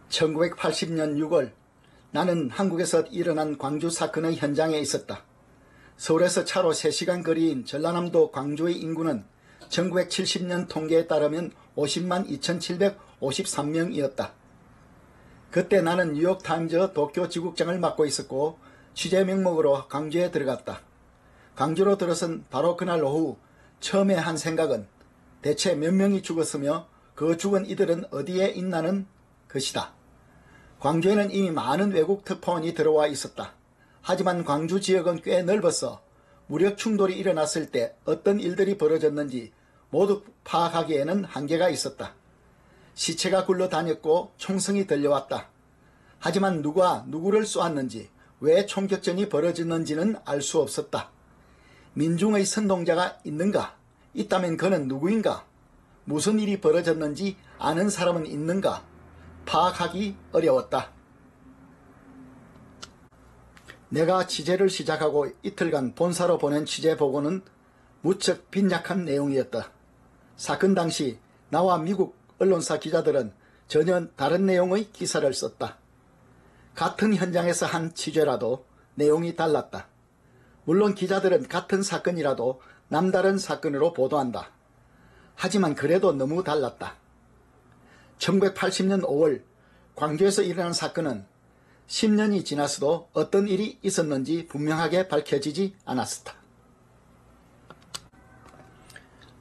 1980년 6월 나는 한국에서 일어난 광주 사건의 현장에 있었다. 서울에서 차로 3시간 거리인 전라남도 광주의 인구는 1970년 통계에 따르면 50만 2753명이었다. 그때 나는 뉴욕타임즈 도쿄 지국장을 맡고 있었고 취재 명목으로 광주에 들어갔다. 광주로 들어선 바로 그날 오후 처음에 한 생각은 대체 몇 명이 죽었으며 그 죽은 이들은 어디에 있나는 것이다. 광주에는 이미 많은 외국 특파원이 들어와 있었다. 하지만 광주 지역은 꽤 넓어서 무력 충돌이 일어났을 때 어떤 일들이 벌어졌는지 모두 파악하기에는 한계가 있었다. 시체가 굴러다녔고 총성이 들려왔다. 하지만 누가 누구를 쏘았는지 왜 총격전이 벌어졌는지는 알 수 없었다. 민중의 선동자가 있는가? 있다면 그는 누구인가? 무슨 일이 벌어졌는지 아는 사람은 있는가? 파악하기 어려웠다. 내가 취재를 시작하고 이틀간 본사로 보낸 취재 보고는 무척 빈약한 내용이었다. 사건 당시 나와 미국 언론사 기자들은 전혀 다른 내용의 기사를 썼다. 같은 현장에서 한 취재라도 내용이 달랐다. 물론 기자들은 같은 사건이라도 남다른 사건으로 보도한다. 하지만 그래도 너무 달랐다. 1980년 5월 광주에서 일어난 사건은 10년이 지나서도 어떤 일이 있었는지 분명하게 밝혀지지 않았었다.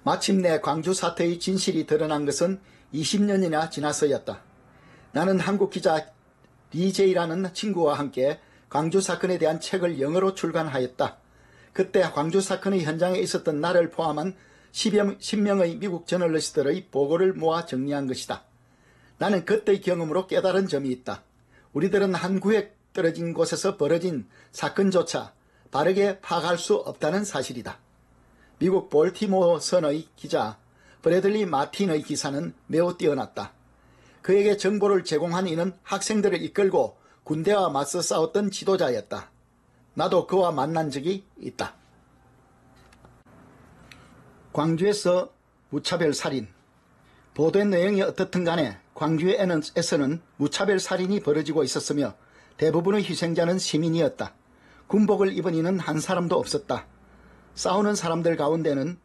마침내 광주 사태의 진실이 드러난 것은 20년이나 지나서였다. 나는 한국 기자 리제이라는 친구와 함께 광주 사건에 대한 책을 영어로 출간하였다. 그때 광주 사건의 현장에 있었던 나를 포함한 10명의 미국 저널리스트들의 보고를 모아 정리한 것이다. 나는 그때의 경험으로 깨달은 점이 있다. 우리들은 한 구획 떨어진 곳에서 벌어진 사건조차 바르게 파악할 수 없다는 사실이다. 미국 볼티모어 선의 기자 브래들리 마틴의 기사는 매우 뛰어났다. 그에게 정보를 제공한 이는 학생들을 이끌고 군대와 맞서 싸웠던 지도자였다. 나도 그와 만난 적이 있다. 광주에서 무차별 살인. 보도된 내용이 어떻든 간에 광주에서는 무차별 살인이 벌어지고 있었으며 대부분의 희생자는 시민이었다. 군복을 입은 이는 한 사람도 없었다. 싸우는 사람들 가운데는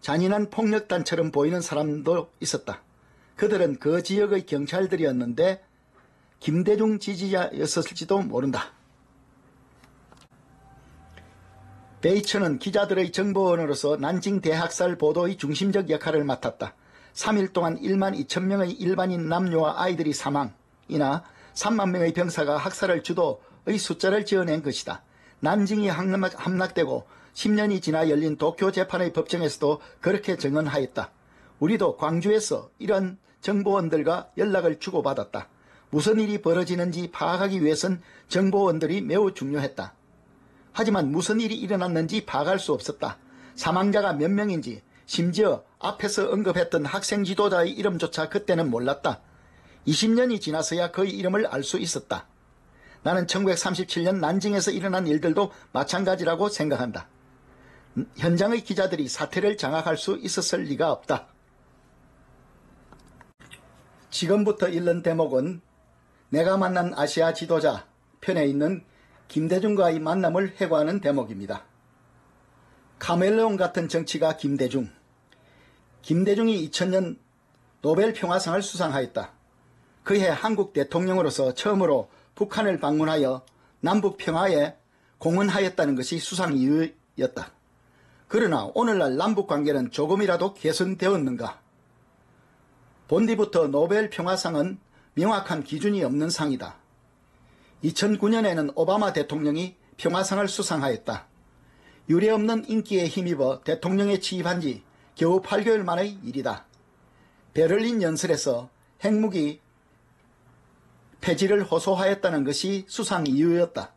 잔인한 폭력단처럼 보이는 사람도 있었다. 그들은 그 지역의 경찰들이었는데 김대중 지지자였을지도 모른다. 베이처는 기자들의 정보원으로서 난징 대학살 보도의 중심적 역할을 맡았다. 3일 동안 1만 2천 명의 일반인 남녀와 아이들이 사망이나 3만 명의 병사가 학살을 주도의 숫자를 지어낸 것이다. 난징이 함락되고 10년이 지나 열린 도쿄 재판의 법정에서도 그렇게 증언하였다. 우리도 광주에서 이런 정보원들과 연락을 주고받았다. 무슨 일이 벌어지는지 파악하기 위해선 정보원들이 매우 중요했다. 하지만 무슨 일이 일어났는지 파악할 수 없었다. 사망자가 몇 명인지 심지어 앞에서 언급했던 학생 지도자의 이름조차 그때는 몰랐다. 20년이 지나서야 그의 이름을 알 수 있었다. 나는 1937년 난징에서 일어난 일들도 마찬가지라고 생각한다. 현장의 기자들이 사태를 장악할 수 있었을 리가 없다. 지금부터 읽는 대목은 내가 만난 아시아 지도자 편에 있는 김대중과의 만남을 회고하는 대목입니다. 카멜레온 같은 정치가 김대중. 김대중이 2000년 노벨 평화상을 수상하였다. 그해 한국 대통령으로서 처음으로 북한을 방문하여 남북 평화에 공헌하였다는 것이 수상 이유였다. 그러나 오늘날 남북 관계는 조금이라도 개선되었는가? 본디부터 노벨 평화상은 명확한 기준이 없는 상이다. 2009년에는 오바마 대통령이 평화상을 수상하였다. 유례없는 인기에 힘입어 대통령에 취임한 지 겨우 8개월 만의 일이다. 베를린 연설에서 핵무기 폐지를 호소하였다는 것이 수상 이유였다.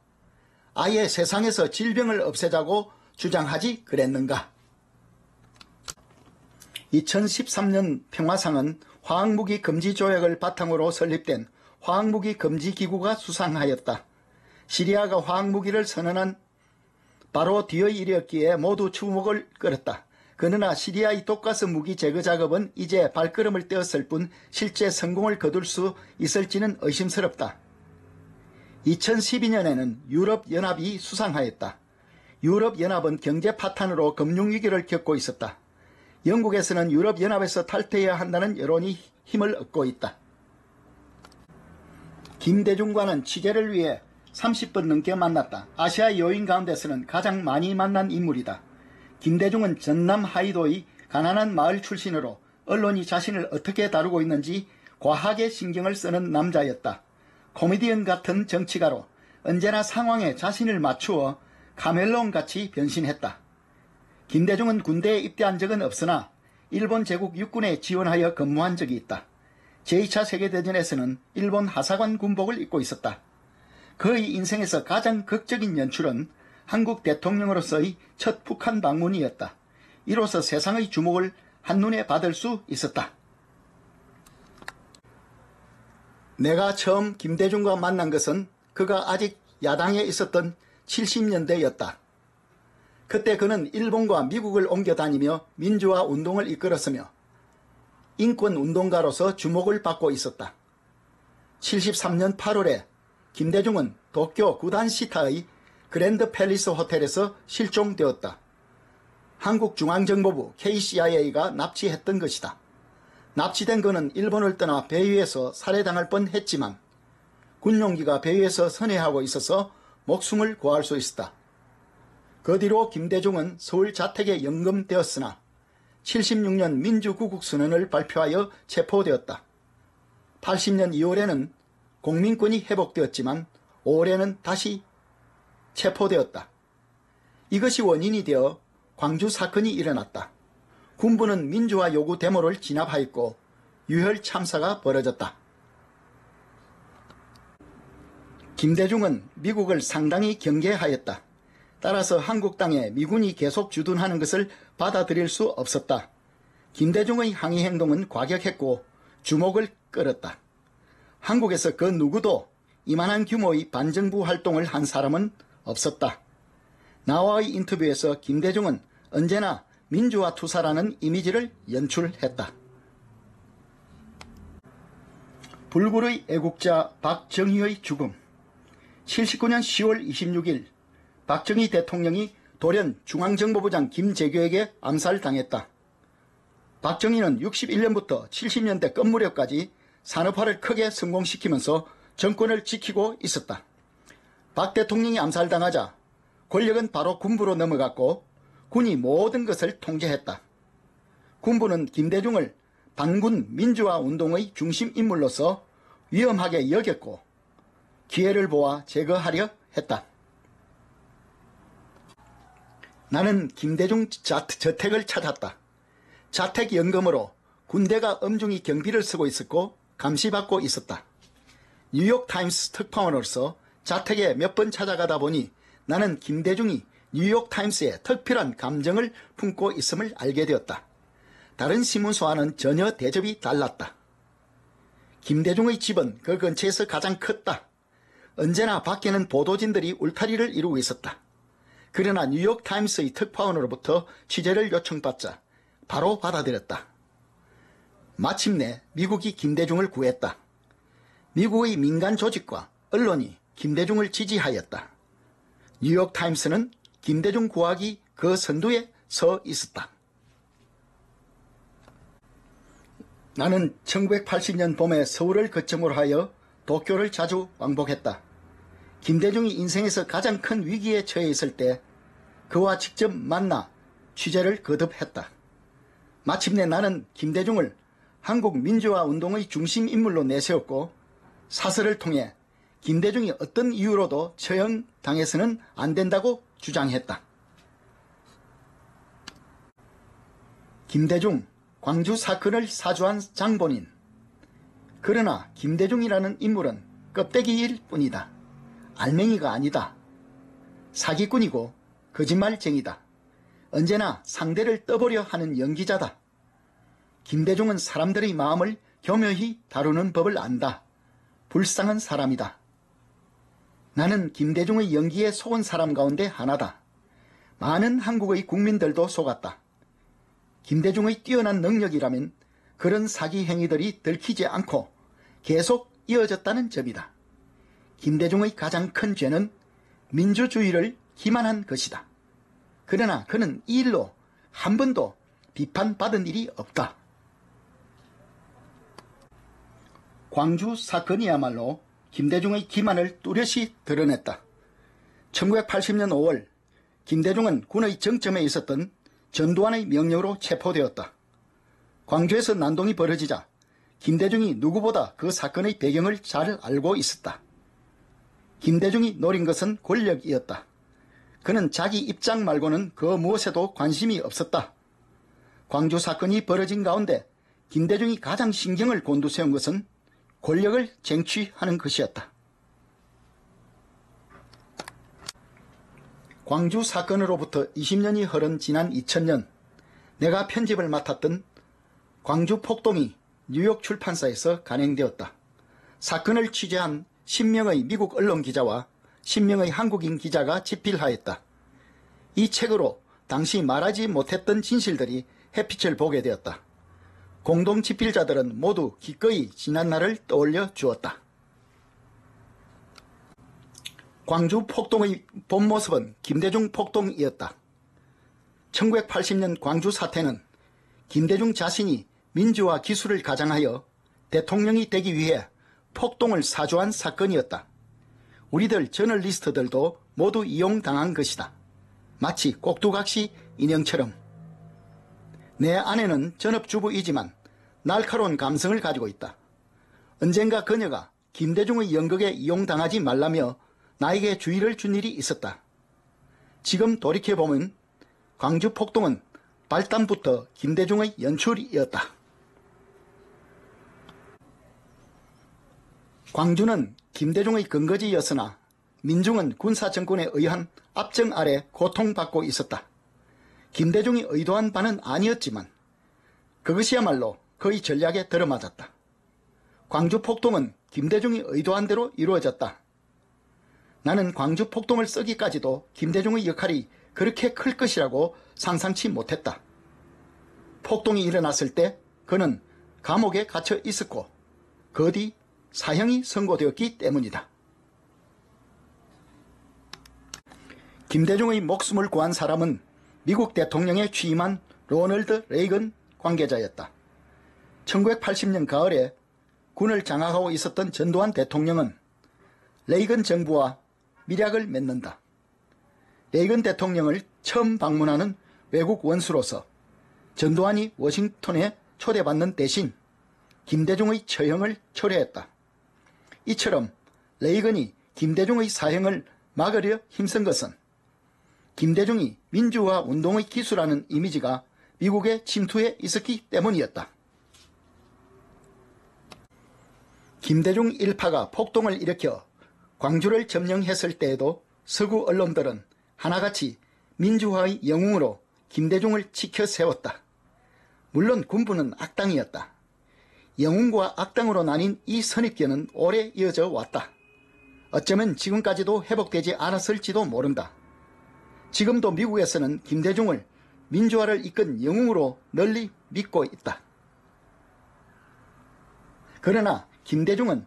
아예 세상에서 질병을 없애자고 주장하지 그랬는가? 2013년 평화상은 화학무기 금지 조약을 바탕으로 설립된 화학무기 금지기구가 수상하였다. 시리아가 화학무기를 선언한 바로 뒤의 일이었기에 모두 주목을 끌었다. 그러나 시리아의 독가스 무기 제거 작업은 이제 발걸음을 떼었을 뿐 실제 성공을 거둘 수 있을지는 의심스럽다. 2012년에는 유럽연합이 수상하였다. 유럽연합은 경제 파탄으로 금융위기를 겪고 있었다. 영국에서는 유럽연합에서 탈퇴해야 한다는 여론이 힘을 얻고 있다. 김대중과는 취재를 위해 30분 넘게 만났다. 아시아 여인 가운데서는 가장 많이 만난 인물이다. 김대중은 전남 하이도의 가난한 마을 출신으로 언론이 자신을 어떻게 다루고 있는지 과하게 신경을 쓰는 남자였다. 코미디언 같은 정치가로 언제나 상황에 자신을 맞추어 카멜론같이 변신했다. 김대중은 군대에 입대한 적은 없으나 일본 제국 육군에 지원하여 근무한 적이 있다. 제2차 세계대전에서는 일본 하사관 군복을 입고 있었다. 그의 인생에서 가장 극적인 연출은 한국 대통령으로서의 첫 북한 방문이었다. 이로써 세상의 주목을 한눈에 받을 수 있었다. 내가 처음 김대중과 만난 것은 그가 아직 야당에 있었던 70년대였다. 그때 그는 일본과 미국을 옮겨 다니며 민주화 운동을 이끌었으며 인권운동가로서 주목을 받고 있었다. 73년 8월에 김대중은 도쿄 구단시타의 그랜드 팰리스 호텔에서 실종되었다. 한국중앙정보부 KCIA가 납치했던 것이다. 납치된 그는 일본을 떠나 배 위에서 살해당할 뻔했지만 군용기가 배 위에서 선회하고 있어서 목숨을 구할 수 있었다. 그 뒤로 김대중은 서울 자택에 연금되었으나 76년 민주구국선언을 발표하여 체포되었다. 80년 2월에는 공민권이 회복되었지만 5월에는 다시 체포되었다. 이것이 원인이 되어 광주 사건이 일어났다. 군부는 민주화 요구 데모를 진압하였고 유혈 참사가 벌어졌다. 김대중은 미국을 상당히 경계하였다. 따라서 한국 땅에 미군이 계속 주둔하는 것을 받아들일 수 없었다. 김대중의 항의 행동은 과격했고 주목을 끌었다. 한국에서 그 누구도 이만한 규모의 반정부 활동을 한 사람은 없었다. 나와의 인터뷰에서 김대중은 언제나 민주화 투사라는 이미지를 연출했다. 불굴의 애국자 박정희의 죽음. 79년 10월 26일 박정희 대통령이 돌연 중앙정보부장 김재규에게 암살당했다. 박정희는 61년부터 70년대 끝 무렵까지 산업화를 크게 성공시키면서 정권을 지키고 있었다. 박 대통령이 암살당하자 권력은 바로 군부로 넘어갔고 군이 모든 것을 통제했다. 군부는 김대중을 반군 민주화 운동의 중심 인물로서 위험하게 여겼고 기회를 보아 제거하려 했다. 나는 김대중 저택을 찾았다. 자택연금으로 군대가 엄중히 경비를 쓰고 있었고 감시받고 있었다. 뉴욕타임스 특파원으로서 자택에 몇 번 찾아가다 보니 나는 김대중이 뉴욕타임스에 특별한 감정을 품고 있음을 알게 되었다. 다른 신문사와는 전혀 대접이 달랐다. 김대중의 집은 그 근처에서 가장 컸다. 언제나 밖에는 보도진들이 울타리를 이루고 있었다. 그러나 뉴욕타임스의 특파원으로부터 취재를 요청받자 바로 받아들였다. 마침내 미국이 김대중을 구했다. 미국의 민간 조직과 언론이 김대중을 지지하였다. 뉴욕타임스는 김대중 구하기 그 선두에 서 있었다. 나는 1980년 봄에 서울을 거점으로 하여 도쿄를 자주 왕복했다. 김대중이 인생에서 가장 큰 위기에 처해 있을 때 그와 직접 만나 취재를 거듭했다. 마침내 나는 김대중을 한국 민주화 운동의 중심 인물로 내세웠고 사설을 통해 김대중이 어떤 이유로도 처형당해서는 안 된다고 주장했다. 김대중, 광주 사건을 사주한 장본인. 그러나 김대중이라는 인물은 껍데기일 뿐이다. 알맹이가 아니다. 사기꾼이고 거짓말쟁이다. 언제나 상대를 떠보려 하는 연기자다. 김대중은 사람들의 마음을 교묘히 다루는 법을 안다. 불쌍한 사람이다. 나는 김대중의 연기에 속은 사람 가운데 하나다. 많은 한국의 국민들도 속았다. 김대중의 뛰어난 능력이라면 그런 사기 행위들이 들키지 않고 계속 이어졌다는 점이다. 김대중의 가장 큰 죄는 민주주의를 기만한 것이다. 그러나 그는 이 일로 한 번도 비판받은 일이 없다. 광주 사건이야말로 김대중의 기만을 뚜렷이 드러냈다. 1980년 5월 김대중은 군의 정점에 있었던 전두환의 명령으로 체포되었다. 광주에서 난동이 벌어지자 김대중이 누구보다 그 사건의 배경을 잘 알고 있었다. 김대중이 노린 것은 권력이었다. 그는 자기 입장 말고는 그 무엇에도 관심이 없었다. 광주 사건이 벌어진 가운데 김대중이 가장 신경을 곤두세운 것은 권력을 쟁취하는 것이었다. 광주 사건으로부터 20년이 흐른 지난 2000년 내가 편집을 맡았던 광주 폭동이 뉴욕 출판사에서 간행되었다. 사건을 취재한 10명의 미국 언론 기자와 10명의 한국인 기자가 집필하였다. 이 책으로 당시 말하지 못했던 진실들이 햇빛을 보게 되었다. 공동 집필자들은 모두 기꺼이 지난날을 떠올려 주었다. 광주 폭동의 본 모습은 김대중 폭동이었다. 1980년 광주 사태는 김대중 자신이 민주화 기술을 가장하여 대통령이 되기 위해 폭동을 사주한 사건이었다. 우리들 저널리스트들도 모두 이용당한 것이다. 마치 꼭두각시 인형처럼. 내 아내는 전업주부이지만 날카로운 감성을 가지고 있다. 언젠가 그녀가 김대중의 연극에 이용당하지 말라며 나에게 주의를 준 일이 있었다. 지금 돌이켜보면 광주 폭동은 발단부터 김대중의 연출이었다. 광주는 김대중의 근거지였으나 민중은 군사정권에 의한 압정 아래 고통받고 있었다. 김대중이 의도한 바는 아니었지만 그것이야말로 그의 전략에 들어맞았다. 광주 폭동은 김대중이 의도한 대로 이루어졌다. 나는 광주 폭동을 쓰기까지도 김대중의 역할이 그렇게 클 것이라고 상상치 못했다. 폭동이 일어났을 때 그는 감옥에 갇혀 있었고 그 뒤 사형이 선고되었기 때문이다. 김대중의 목숨을 구한 사람은 미국 대통령에 취임한 로널드 레이건 관계자였다. 1980년 가을에 군을 장악하고 있었던 전두환 대통령은 레이건 정부와 밀약을 맺는다. 레이건 대통령을 처음 방문하는 외국 원수로서 전두환이 워싱턴에 초대받는 대신 김대중의 처형을 초래했다. 이처럼 레이건이 김대중의 사형을 막으려 힘쓴 것은 김대중이 민주화 운동의 기수라는 이미지가 미국에 침투해 있었기 때문이었다. 김대중 일파가 폭동을 일으켜 광주를 점령했을 때에도 서구 언론들은 하나같이 민주화의 영웅으로 김대중을 치켜 세웠다. 물론 군부는 악당이었다. 영웅과 악당으로 나뉜 이 선입견은 오래 이어져 왔다. 어쩌면 지금까지도 회복되지 않았을지도 모른다. 지금도 미국에서는 김대중을 민주화를 이끈 영웅으로 널리 믿고 있다. 그러나 김대중은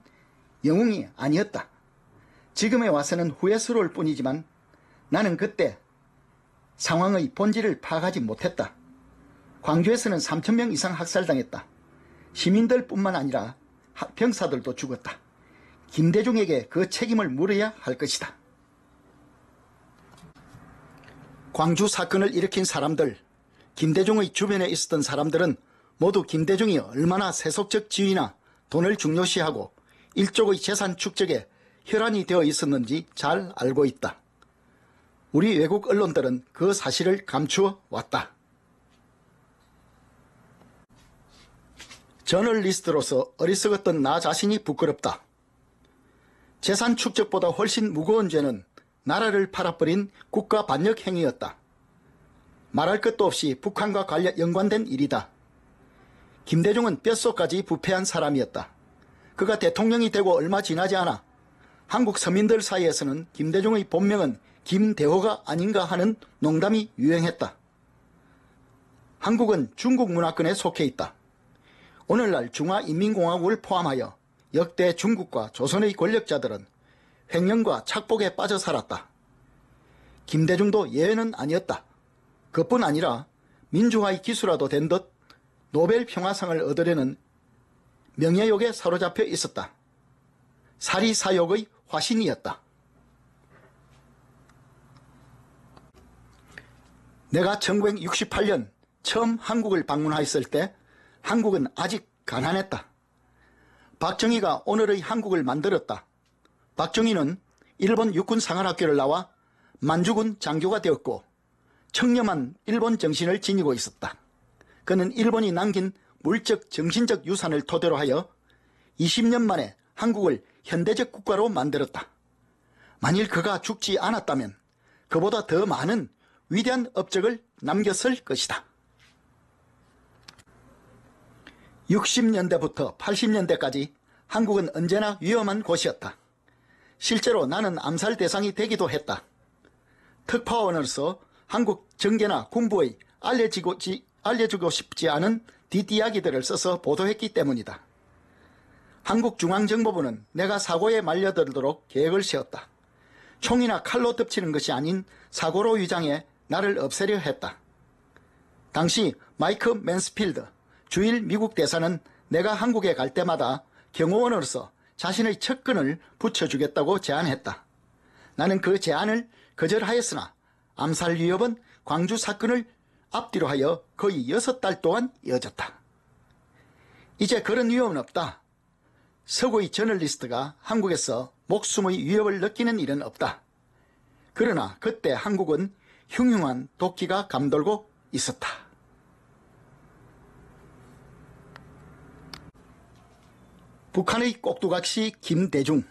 영웅이 아니었다. 지금에 와서는 후회스러울 뿐이지만 나는 그때 상황의 본질을 파악하지 못했다. 광주에서는 3,000명 이상 학살당했다. 시민들뿐만 아니라 병사들도 죽었다. 김대중에게 그 책임을 물어야 할 것이다. 광주 사건을 일으킨 사람들, 김대중의 주변에 있었던 사람들은 모두 김대중이 얼마나 세속적 지위나 돈을 중요시하고 일족의 재산 축적에 혈안이 되어 있었는지 잘 알고 있다. 우리 외국 언론들은 그 사실을 감추어 왔다. 저널리스트로서 어리석었던 나 자신이 부끄럽다. 재산 축적보다 훨씬 무거운 죄는 나라를 팔아버린 국가 반역 행위였다. 말할 것도 없이 북한과 연관된 일이다. 김대중은 뼛속까지 부패한 사람이었다. 그가 대통령이 되고 얼마 지나지 않아 한국 서민들 사이에서는 김대중의 본명은 김대호가 아닌가 하는 농담이 유행했다. 한국은 중국 문화권에 속해 있다. 오늘날 중화인민공화국을 포함하여 역대 중국과 조선의 권력자들은 횡령과 착복에 빠져 살았다. 김대중도 예외는 아니었다. 그뿐 아니라 민주화의 기수라도 된 듯 노벨 평화상을 얻으려는 명예욕에 사로잡혀 있었다. 사리사욕의 화신이었다. 내가 1968년 처음 한국을 방문하였을 때 한국은 아직 가난했다. 박정희가 오늘의 한국을 만들었다. 박정희는 일본 육군 상한학교를 나와 만주군 장교가 되었고 청렴한 일본 정신을 지니고 있었다. 그는 일본이 남긴 물적 정신적 유산을 토대로 하여 20년 만에 한국을 현대적 국가로 만들었다. 만일 그가 죽지 않았다면 그보다 더 많은 위대한 업적을 남겼을 것이다. 60년대부터 80년대까지 한국은 언제나 위험한 곳이었다. 실제로 나는 암살 대상이 되기도 했다. 특파원으로서 한국 정계나 군부의 알려주고 싶지 않은 뒷이야기들을 써서 보도했기 때문이다. 한국중앙정보부는 내가 사고에 말려들도록 계획을 세웠다. 총이나 칼로 덮치는 것이 아닌 사고로 위장해 나를 없애려 했다. 당시 마이크 맨스필드 주일 미국 대사는 내가 한국에 갈 때마다 경호원으로서 자신의 척근을 붙여주겠다고 제안했다. 나는 그 제안을 거절하였으나 암살 위협은 광주 사건을 앞뒤로 하여 거의 6달 동안 이어졌다. 이제 그런 위험은 없다. 서구의 저널리스트가 한국에서 목숨의 위협을 느끼는 일은 없다. 그러나 그때 한국은 흉흉한 도끼가 감돌고 있었다. 북한의 꼭두각시 김대중.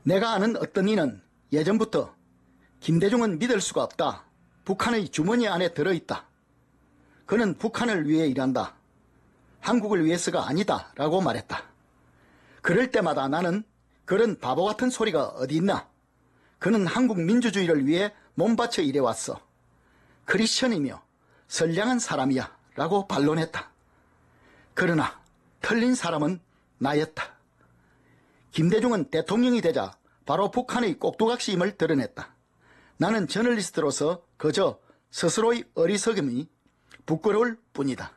내가 아는 어떤 이는 예전부터 김대중은 믿을 수가 없다. 북한의 주머니 안에 들어있다. 그는 북한을 위해 일한다. 한국을 위해서가 아니다 라고 말했다. 그럴 때마다 나는 그런 바보 같은 소리가 어디 있나. 그는 한국 민주주의를 위해 몸바쳐 일해왔어. 크리스천이며 선량한 사람이야 라고 반론했다. 그러나 틀린 사람은 나였다. 김대중은 대통령이 되자 바로 북한의 꼭두각시임을 드러냈다. 나는 저널리스트로서 그저 스스로의 어리석음이 부끄러울 뿐이다.